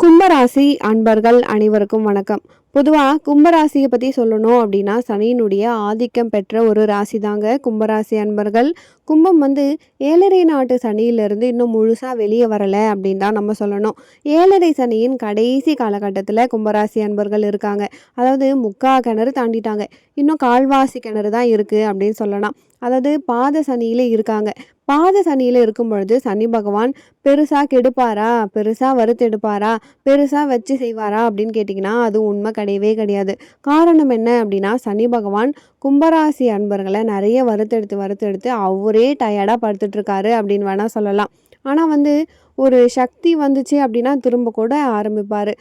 கும்பராசி அன்பர்கள் அனைவருக்கும் வணக்கம். பொதுவாக கும்பராசியை பற்றி சொல்லணும் அப்படின்னா சனியினுடைய ஆதிக்கம் பெற்ற ஒரு ராசி தாங்க கும்பராசி அன்பர்கள். கும்பம் வந்து ஏழரை நாட்டு சனியிலிருந்து இன்னும் முழுசாக வெளியே வரலை அப்படின்னு தான் நம்ம சொல்லணும். ஏழரை சனியின் கடைசி காலகட்டத்தில் கும்பராசி அன்பர்கள் இருக்காங்க. அதாவது முக்கா கிணறு தாண்டிட்டாங்க. இன்னும் கால்வாசி கிணறு தான் இருக்குது அப்படின்னு சொல்லலாம். அதாவது பாத சனியிலே இருக்காங்க. பாத சனியில் இருக்கும் பொழுது சனி பகவான் பெருசாக கெடுப்பாரா, பெருசாக வறுத்தெடுப்பாரா, பெருசாக வச்சு செய்வாரா அப்படின்னு கேட்டிங்கன்னா அது உண்மை கிடையவே கிடையாது. காரணம் என்ன அப்படின்னா சனி பகவான் கும்பராசி அன்பர்களை நிறைய வறுத்தெடுத்து வறுத்தெடுத்து அவரே டயர்டாக படுத்துட்ருக்காரு அப்படின்னு வேணால் சொல்லலாம். ஆனால் வந்து ஒரு சக்தி வந்துச்சு அப்படின்னா திரும்ப கூட ஆரம்பிப்பார்.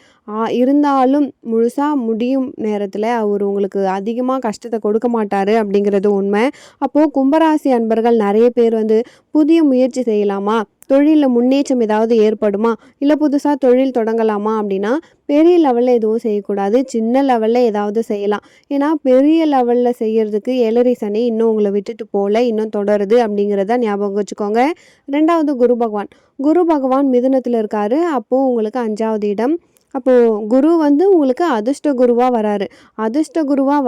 இருந்தாலும் முழுசாக முடியும் நேரத்தில் அவர் உங்களுக்கு அதிகமாக கஷ்டத்தை கொடுக்க மாட்டார் அப்படிங்கிறது உண்மை. அப்போது கும்பராசி அன்பர்கள் நிறைய பேர் வந்து புதிய முயற்சி செய்யலாமா, தொழிலில் முன்னேற்றம் ஏதாவது ஏற்படுமா, இல்லை புதுசாக தொழில் தொடங்கலாமா அப்படின்னா பெரிய லெவலில் எதுவும் செய்யக்கூடாது. சின்ன லெவலில் ஏதாவது செய்யலாம். ஏன்னா பெரிய லெவலில் செய்யறதுக்கு ஏழரை சனி இன்னும் உங்களை விட்டுட்டு போகல, இன்னும் தொடருது அப்படிங்கிறத ஞாபகம் வச்சுக்கோங்க. ரெண்டாவது குரு பகவான். குரு பகவான் மிதுனத்தில் இருக்காரு. அப்போது உங்களுக்கு 5வது இடம். அப்போது குரு வந்து உங்களுக்கு அதிர்ஷ்ட குருவாக வராரு. அதிர்ஷ்ட குருவாக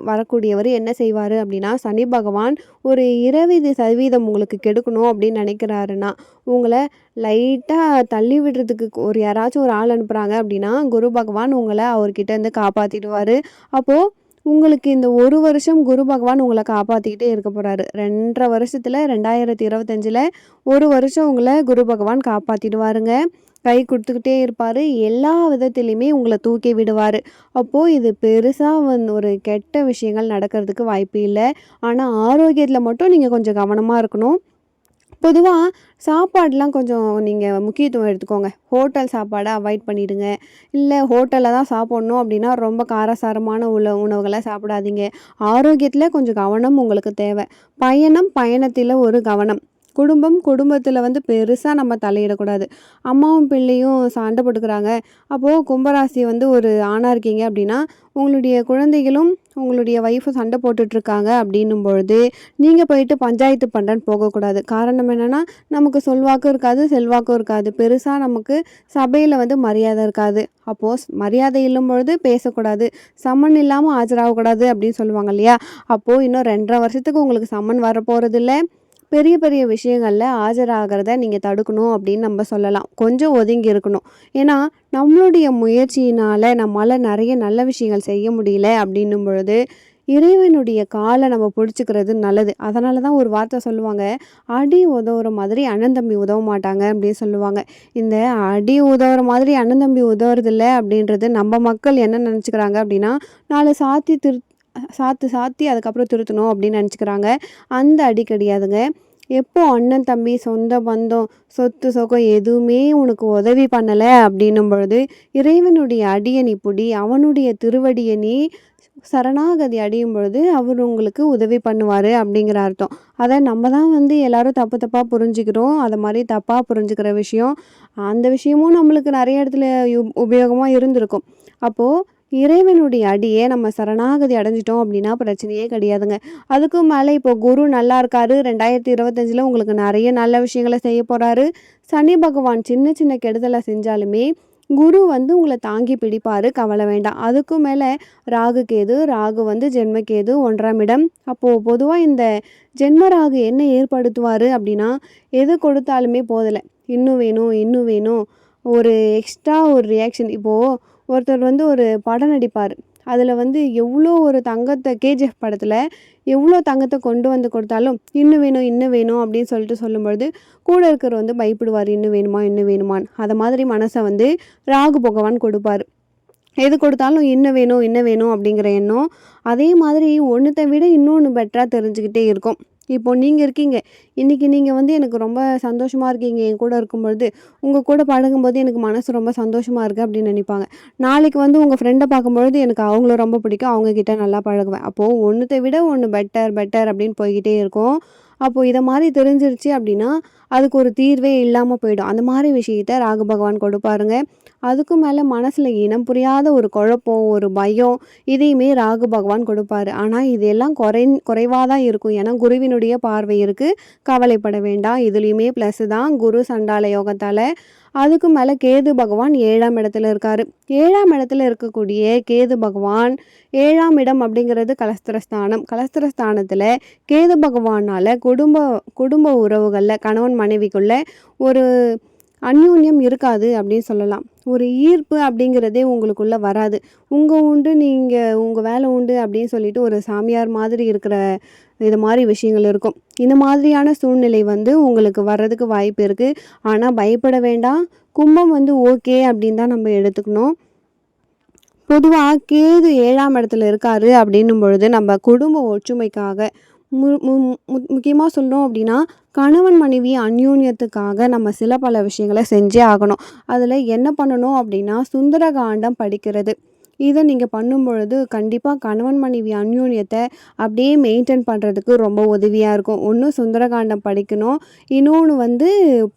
வரக்கூடியவர் என்ன செய்வார் அப்படின்னா சனி பகவான் ஒரு 20% உங்களுக்கு கெடுக்கணும் அப்படின்னு நினைக்கிறாருன்னா உங்களை லைட்டாக தள்ளி விடுறதுக்கு ஒரு யாராச்சும் ஒரு ஆள் அனுப்புகிறாங்க அப்படின்னா குரு பகவான் உங்களை அவர்கிட்ட இருந்து காப்பாற்றிடுவார். அப்போது உங்களுக்கு இந்த ஒரு வருஷம் குரு பகவான் உங்களை காப்பாற்றிக்கிட்டே இருக்க போகிறாரு. 2.5 வருஷத்தில் 2025 ஒரு வருஷம் உங்களை குரு பகவான் காப்பாற்றிடுவாருங்க. கை கொடுத்துக்கிட்டே இருப்பார். எல்லா விதத்துலேயுமே உங்களை தூக்கி விடுவார். அப்போது இது பெருசாக வந்து ஒரு கெட்ட விஷயங்கள் நடக்கிறதுக்கு வாய்ப்பு இல்லை. ஆனால் ஆரோக்கியத்தில் மட்டும் நீங்கள் கொஞ்சம் கவனமாக இருக்கணும். பொதுவாக சாப்பாடெலாம் கொஞ்சம் நீங்கள் முக்கியத்துவம் எடுத்துக்கோங்க. ஹோட்டல் சாப்பாடை அவாய்ட் பண்ணிவிடுங்க. இல்லை ஹோட்டலில் தான் சாப்பிட்ணும் அப்படின்னா ரொம்ப காரசாரமான உணவுகளை சாப்பிடாதீங்க. ஆரோக்கியத்தில் கொஞ்சம் கவனம் உங்களுக்கு தேவை. பயணத்தில் ஒரு கவனம். குடும்பத்தில் வந்து பெருசாக நம்ம தலையிடக்கூடாது. அம்மாவும் பிள்ளையும் சண்டை போட்டுக்கிறாங்க. அப்போது கும்பராசி வந்து ஒரு ஆணாக இருக்கீங்க அப்படின்னா உங்களுடைய குழந்தைகளும் உங்களுடைய ஒய்ஃபும் சண்டை போட்டுட்ருக்காங்க அப்படின்னும் பொழுது நீங்கள் போயிட்டு பஞ்சாயத்து பண்ணுறேன்னு போகக்கூடாது. காரணம் என்னென்னா நமக்கு சொல்வாக்கும் இருக்காது, செல்வாக்கும் இருக்காது. பெருசாக நமக்கு சபையில் வந்து மரியாதை இருக்காது. அப்போது மரியாதை இல்லும் பொழுது பேசக்கூடாது. சம்மன் இல்லாமல் ஆஜராகக்கூடாது அப்படின்னு சொல்லுவாங்க இல்லையா? அப்போது இன்னும் 2.5 வருஷத்துக்கு உங்களுக்கு சம்மன் வரப்போகிறதில்ல. பெரிய பெரிய விஷயங்களில் ஆஜராகிறத நீங்கள் தடுக்கணும் அப்படின்னு நம்ம சொல்லலாம். கொஞ்சம் ஒதுங்கி இருக்கணும். ஏன்னா நம்மளுடைய முயற்சியினால் நம்மளால் நிறைய நல்ல விஷயங்கள் செய்ய முடியல அப்படின்னும் பொழுது இறைவனுடைய காலை நம்ம பிடிச்சிக்கிறது நல்லது. அதனால தான் ஒரு வார்த்தை சொல்லுவாங்க, அடி உதவுற மாதிரி அண்ணன் தம்பி உதவ மாட்டாங்க அப்படின்னு சொல்லுவாங்க. இந்த அடி உதவுற மாதிரி அண்ணன் தம்பி உதவுறதில்ல அப்படின்றது நம்ம மக்கள் என்ன நினச்சிக்கிறாங்க அப்படின்னா 4 சாத்தி அதுக்கப்புறம் திருத்தணும் அப்படின்னு நினச்சிக்கிறாங்க. அந்த அடி கிடையாதுங்க. எப்போ அண்ணன் தம்பி சொந்த பந்தம் சொத்து சொகம் எதுவுமே உனக்கு உதவி பண்ணலை அப்படின்னும் பொழுது இறைவனுடைய அடியை நீ பிடி, அவனுடைய திருவடியை நீ சரணாகதி அடையும் பொழுது அவர் உங்களுக்கு உதவி பண்ணுவார் அப்படிங்கிற அர்த்தம். அதை நம்ம தான் வந்து எல்லாரும் தப்பாக புரிஞ்சுக்கிறோம். அதை மாதிரி தப்பாக புரிஞ்சுக்கிற விஷயம் அந்த விஷயமும் நம்மளுக்கு நிறைய இடத்துல உபயோகமாக இருந்திருக்கும். அப்போது இறைவனுடைய அடியை நம்ம சரணாகதி அடைஞ்சிட்டோம் அப்படின்னா பிரச்சனையே கிடையாதுங்க. அதுக்கும் மேலே இப்போ குரு நல்லா இருக்காரு. 2025 உங்களுக்கு நிறைய நல்ல விஷயங்களை செய்ய போகிறாரு. சனி பகவான் சின்ன சின்ன கெடுதலை செஞ்சாலுமே குரு வந்து உங்களை தாங்கி பிடிப்பார், கவலை வேண்டாம். அதுக்கும் மேலே ராகு வந்து ஜென்மக்கேது 1ஆம் இடம். அப்போது பொதுவாக இந்த ஜென்ம ராகு என்ன ஏற்படுத்துவார் அப்படின்னா எது கொடுத்தாலுமே போதலை, இன்னும் வேணும் இன்னும் வேணும், ஒரு எக்ஸ்ட்ரா ஒரு ரியாக்ஷன். இப்போது ஒருத்தர் வந்து ஒரு படம் நடிப்பார். அதில் வந்து எவ்வளோ ஒரு தங்கத்தை கேஜிஎஃப் படத்தில் எவ்வளோ தங்கத்தை கொண்டு வந்து கொடுத்தாலும் இன்னும் வேணும் இன்னும் வேணும் அப்படின்னு சொல்லும்பொழுது கூட இருக்கிறவர் வந்து பயப்படுவார், இன்னும் வேணுமா இன்னும் வேணுமான்னு. அதை மாதிரி மனசை வந்து ராகு பகவான் கொடுப்பார். எது கொடுத்தாலும் இன்னும் வேணும் இன்னும் வேணும் அப்படிங்கிற எண்ணம். அதே மாதிரி ஒன்றுத்தை விட இன்னொன்று பெட்டராக தெரிஞ்சுக்கிட்டே இருக்கும். இப்போது நீங்கள் இருக்கீங்க, இன்றைக்கி நீங்கள் வந்து எனக்கு ரொம்ப சந்தோஷமாக இருக்கீங்க என் கூட இருக்கும்பொழுது, உங்கள் கூட பழகும்போது எனக்கு மனசு ரொம்ப சந்தோஷமாக இருக்குது அப்படின்னு நினைப்பாங்க. நாளைக்கு வந்து உங்கள் ஃப்ரெண்டை பார்க்கும்பொழுது எனக்கு அவங்கள ரொம்ப பிடிக்கும், அவங்கக்கிட்ட நல்லா பழகுவேன். அப்போது ஒன்றுத்தை விட ஒன்று பெட்டர் அப்படின்னு போய்கிட்டே இருக்கும். அப்போது இதை மாதிரி தெரிஞ்சிருச்சு அப்படின்னா அதுக்கு ஒரு தீர்வே இல்லாமல் போயிடும். அந்த மாதிரி விஷயத்த ராகு பகவான் கொடுப்பாருங்க. அதுக்கும் மேலே மனசில் இனம் புரியாத ஒரு குழப்பம், ஒரு பயம், இதையுமே ராகு பகவான் கொடுப்பாரு. ஆனால் இதெல்லாம் குறைவாக தான் இருக்கும். ஏன்னா குருவினுடைய பார்வை இருக்குது, கவலைப்பட வேண்டாம். இதுலேயுமே ப்ளஸ்ஸு தான் குரு சண்டால யோகத்தால். அதுக்கு மேலே கேது பகவான் 7ஆம் இடத்துல இருக்காரு. 7ஆம் இடத்துல இருக்கக்கூடிய கேது பகவான் 7ஆம் இடம் அப்படிங்கிறது கலஸ்திரஸ்தானம். கலஸ்திரஸ்தானத்தில் கேது பகவானால் குடும்ப குடும்ப உறவுகளில் கணவன் மனைவிக்குள்ள ஒரு அந்யோன்யம் இருக்காது அப்படின்னு சொல்லலாம். ஒரு ஈர்ப்பு அப்படிங்கிறதே உங்களுக்குள்ள வராது. உண்டு நீங்கள் உங்கள் வேலை உண்டு அப்படின்னு சொல்லிட்டு ஒரு சாமியார் மாதிரி இருக்கிற இது மாதிரி விஷயங்கள் இருக்கும். இந்த மாதிரியான சூழ்நிலை வந்து உங்களுக்கு வர்றதுக்கு வாய்ப்பு இருக்குது. ஆனால் பயப்பட வேண்டாம். கும்பம் வந்து ஓகே அப்படின்னு தான் நம்ம எடுத்துக்கணும். பொதுவாக கேது 7ஆம் இடத்துல இருக்காரு அப்படின்னும் பொழுது நம்ம குடும்ப ஒற்றுமைக்காக முக்கியமாக சொல்லணும் அப்படின்னா கணவன் மனைவி அந்யோன்யத்துக்காக நம்ம சில பல விஷயங்களை செஞ்சே ஆகணும். அதில் என்ன பண்ணணும் அப்படின்னா சுந்தரகாண்டம் படிக்கிறது. இதை நீங்கள் பண்ணும் பொழுது கண்டிப்பாக கணவன் மனைவி அந்யோன்யத்தை அப்படியே மெயின்டைன் பண்ணுறதுக்கு ரொம்ப உதவியாக இருக்கும். ஒன்று சுந்தரகாண்டம் படிக்கணும், இன்னொன்று வந்து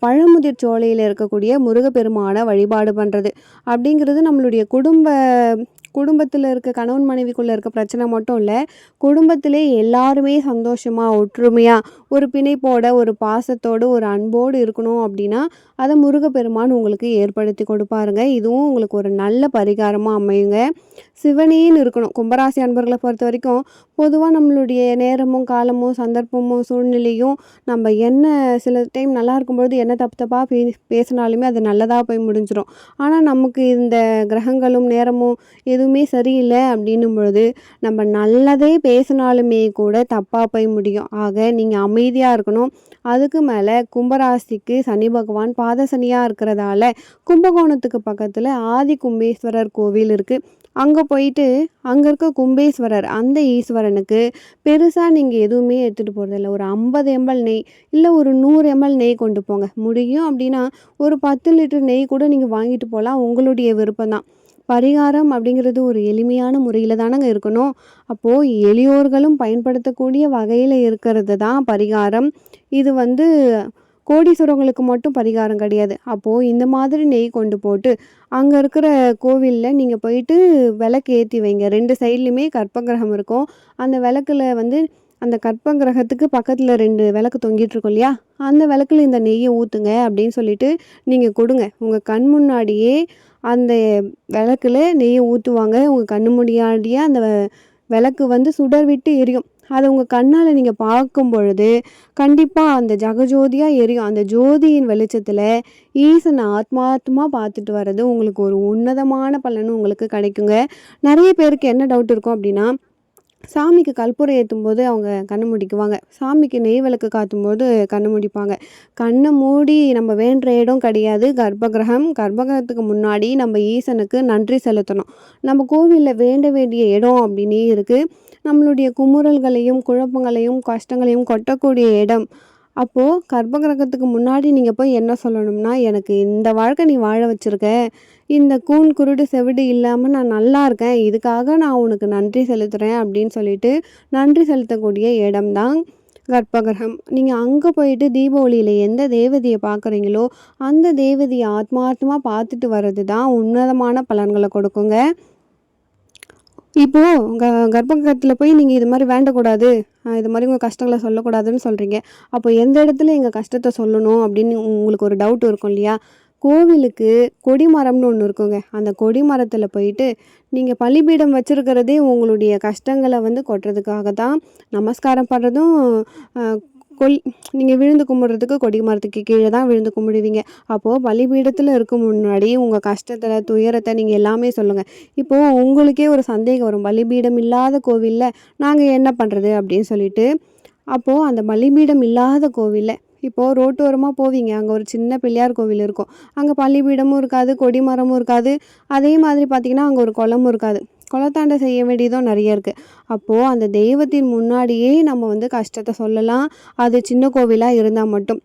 பழமுதிர் சோலையில் இருக்கக்கூடிய முருகப்பெருமானை வழிபாடு பண்ணுறது அப்படிங்கிறது நம்மளுடைய குடும்பத்தில் இருக்க கணவன் மனைவிக்குள்ளே இருக்க பிரச்சனை மட்டும் இல்லை, குடும்பத்திலே எல்லாருமே சந்தோஷமாக ஒற்றுமையாக ஒரு பிணைப்போட ஒரு பாசத்தோடு ஒரு அன்போடு இருக்கணும் அப்படின்னா அதை முருகப்பெருமான் உங்களுக்கு ஏற்படுத்தி கொடுப்பாருங்க. இதுவும் உங்களுக்கு ஒரு நல்ல பரிகாரமாக அமையுங்க. சிவனேன்னு இருக்கணும். கும்பராசி அன்பர்களை பொறுத்த வரைக்கும் பொதுவாக நம்மளுடைய நேரமும் காலமும் சந்தர்ப்பமும் சூழ்நிலையும் நம்ம என்ன சில டைம் நல்லா இருக்கும்பொழுது என்ன தப்பு தப்பாக பேசினாலுமே அது நல்லதாக போய் முடிஞ்சிடும். ஆனால் நமக்கு இந்த கிரகங்களும் நேரமும் எதுவுமே சரியில்லை அப்படின்னும் பொழுது நம்ம நல்லதே பேசினாலுமே கூட தப்பாக போய் முடியும். ஆக நீங்கள் அமைதியாக இருக்கணும். அதுக்கு மேலே கும்பராசிக்கு சனி பகவான் பாத சனியாக இருக்கிறதால கும்பகோணத்துக்கு பக்கத்தில் ஆதி கும்பேஸ்வரர் கோவில் இருக்குது. அங்கே போயிட்டு அங்கே இருக்க கும்பேஸ்வரர் அந்த ஈஸ்வரனுக்கு பெருசாக நீங்கள் எதுவுமே எடுத்துகிட்டு போகிறதில்ல. ஒரு 50 ml நெய் இல்லை ஒரு 100 ml நெய் கொண்டு போங்க. முடியும் அப்படின்னா ஒரு 10 லிட்டர் நெய் கூட நீங்கள் வாங்கிட்டு போகலாம். உங்களுடைய விருப்பம்தான். பரிகாரம் அப்படிங்கிறது ஒரு எளிமையான முறையில் தானங்க இருக்கணும். அப்போது எளியோர்களும் பயன்படுத்தக்கூடிய வகையில் இருக்கிறது தான் பரிகாரம். இது வந்து கோடீஸ்வரங்களுக்கு மட்டும் பரிகாரம் கிடையாது. அப்போது இந்த மாதிரி நெய் கொண்டு போட்டு அங்கே இருக்கிற கோவிலில் நீங்கள் போயிட்டு விளக்கு ஏற்றி வைங்க. 2 சைட்லேயுமே கற்பகிரகம் இருக்கும். அந்த விளக்கில் வந்து அந்த கற்பகிரகத்துக்கு பக்கத்தில் 2 விளக்கு தொங்கிட்டு இருக்கும் இல்லையா, அந்த விளக்கில் இந்த நெய்யை ஊற்றுங்க அப்படின்னு சொல்லிட்டு நீங்கள் கொடுங்க. உங்கள் கண் முன்னாடியே அந்த விளக்கில் நெய்யை ஊற்றுவாங்க. உங்கள் கண்ணு முன்னாடியே அந்த விளக்கு வந்து சுடர் விட்டு எரியும். அதை உங்கள் கண்ணால் நீங்கள் பார்க்கும் பொழுது கண்டிப்பாக அந்த ஜகஜோதியாக எரியும். அந்த ஜோதியின் வெளிச்சத்தில் ஈசனை ஆத்மார்த்தமாக பார்த்துட்டு வர்றது உங்களுக்கு ஒரு உன்னதமான பலன் உங்களுக்கு கிடைக்குங்க. நிறைய பேருக்கு என்ன டவுட் இருக்கும் அப்படின்னா, சாமிக்கு கற்பூரம் ஏற்றும்போது அவங்க கண்ணை மூடிக்குவாங்க, சாமிக்கு நெய் விளக்கு காட்டும்போது கண்ணை மூடிப்பாங்க. கண்ணை மூடி நம்ம வேண்டுற இடம் கிடையாது கர்ப்பகிரகம். கர்ப்பகிரகத்துக்கு முன்னாடி நம்ம ஈசனுக்கு நன்றி செலுத்தணும். நம்ம கோவிலில் வேண்ட வேண்டிய இடம் அப்படின்னே இருக்குது. நம்மளுடைய குமுறல்களையும் குழப்பங்களையும் கஷ்டங்களையும் கொட்டக்கூடிய இடம். அப்போது கர்ப்பகிரகத்துக்கு முன்னாடி நீங்கள் போய் என்ன சொல்லணும்னா, எனக்கு இந்த வாழ்க்கை நீ வாழ வச்சுருக்க, இந்த கூன் குருடு செவிடு இல்லாமல் நான் நல்லா இருக்கேன், இதுக்காக நான் உனக்கு நன்றி செலுத்துகிறேன் அப்படின்னு சொல்லிட்டு நன்றி செலுத்தக்கூடிய இடம்தான் கர்ப்பகிரகம். நீங்கள் அங்கே போயிட்டு தீபாவளியில் எந்த தேவதையை பார்க்குறீங்களோ அந்த தேவதையை ஆத்மார்த்தமாக பார்த்துட்டு வர்றது தான் உன்னதமான பலன்களை கொடுக்குங்க. இப்போது கர்ப்பகிரகத்தில் போய் நீங்கள் இது மாதிரி வேண்டக்கூடாது, இது மாதிரி உங்கள் கஷ்டங்களை சொல்லக்கூடாதுன்னு சொல்கிறீங்க. அப்போ எந்த இடத்துல எங்கள் கஷ்டத்தை சொல்லணும் அப்படின்னு உங்களுக்கு ஒரு டவுட் இருக்கும் இல்லையா? கோவிலுக்கு கொடிமரம்னு ஒன்று இருக்குங்க. அந்த கொடிமரத்தில் போயிட்டு நீங்கள் பலிபீடம் வச்சுருக்கிறதே உங்களுடைய கஷ்டங்களை வந்து கொட்டுறதுக்காக தான். நமஸ்காரம் பண்ணுறதும் நீங்கள் விழுந்து கும்பிட்றதுக்கு கொடிமரத்துக்கு கீழே தான் விழுந்து கும்பிடுவீங்க. அப்போது பலிபீடத்தில் இருக்கும் முன்னாடி உங்கள் கஷ்டத்தை துயரத்தை நீங்கள் எல்லாமே சொல்லுங்கள். இப்போது உங்களுக்கே ஒரு சந்தேகம் வரும், பலிபீடம் இல்லாத கோவிலில் நாங்கள் என்ன பண்ணுறது அப்படின்னு சொல்லிட்டு. அப்போது அந்த பலிபீடம் இல்லாத கோவிலில் இப்போது ரோட்டோரமாக போவீங்க, அங்கே ஒரு சின்ன பிள்ளையார் கோவில் இருக்கும். அங்கே பலிபீடமும் இருக்காது, கொடிமரமும் இருக்காது. அதே மாதிரி பார்த்திங்கன்னா அங்கே ஒரு குளமும் இருக்காது. குளத்தாண்ட செய்ய வேண்டியதும் நிறைய இருக்குது. அப்போது அந்த தெய்வத்தின் முன்னாடியே நம்ம வந்து கஷ்டத்தை சொல்லலாம். அது சின்ன கோவிலாக இருந்தால் மட்டும்.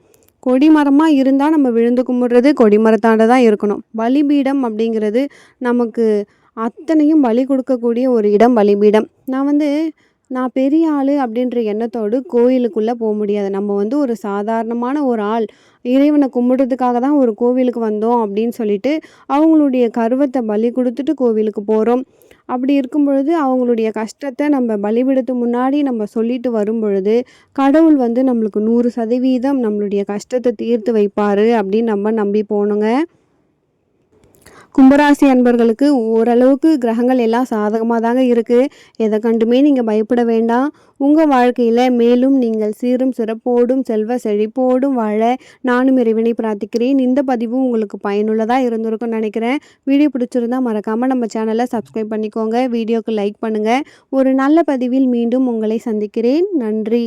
கொடிமரமாக இருந்தால் நம்ம விழுந்து கும்பிட்றது கொடிமரத்தாண்ட தான் இருக்கணும். பலிபீடம் அப்படிங்கிறது நமக்கு அத்தனையும் பலி கொடுக்கக்கூடிய ஒரு இடம் பலிபீடம். நான் பெரிய ஆள் அப்படின்ற எண்ணத்தோடு கோயிலுக்குள்ளே போக முடியாது. நம்ம வந்து ஒரு சாதாரணமான ஒரு ஆள், இறைவனை கும்பிட்றதுக்காக தான் ஒரு கோவிலுக்கு வந்தோம் அப்படின்னு சொல்லிட்டு அவங்களுடைய கர்வத்தை பலி கொடுத்துட்டு கோவிலுக்கு போகிறோம். அப்படி இருக்கும் பொழுது அவங்களுடைய கஷ்டத்த நம்ம பலிபீடத்து முன்னாடி நம்ம சொல்லிட்டு வரும் பொழுது, கடவுள் வந்து நம்மளுக்கு 100% நம்மளுடைய கஷ்டத்த தீர்த்து வைப்பாரு அப்படின்னு நம்ம நம்பி போணுங்க. கும்பராசி அன்பர்களுக்கு ஓரளவுக்கு கிரகங்கள் எல்லாம் சாதகமாக தாங்க இருக்குது. எதை கண்டுமே நீங்கள் பயப்பட வேண்டாம். உங்கள் வாழ்க்கையில் மேலும் நீங்கள் சீரும் சிறப்போடும் செல்வ செழிப்போடும் வாழ நானும் இறைவனை பிரார்த்திக்கிறேன். இந்த பதிவு உங்களுக்கு பயனுள்ளதாக இருந்திருக்கும்னு நினைக்கிறேன். வீடியோ பிடிச்சிருந்தா மறக்காமல் நம்ம சேனலை சப்ஸ்கிரைப் பண்ணிக்கோங்க. வீடியோக்கு லைக் பண்ணுங்கள். ஒரு நல்ல பதிவில் மீண்டும் உங்களை சந்திக்கிறேன். நன்றி.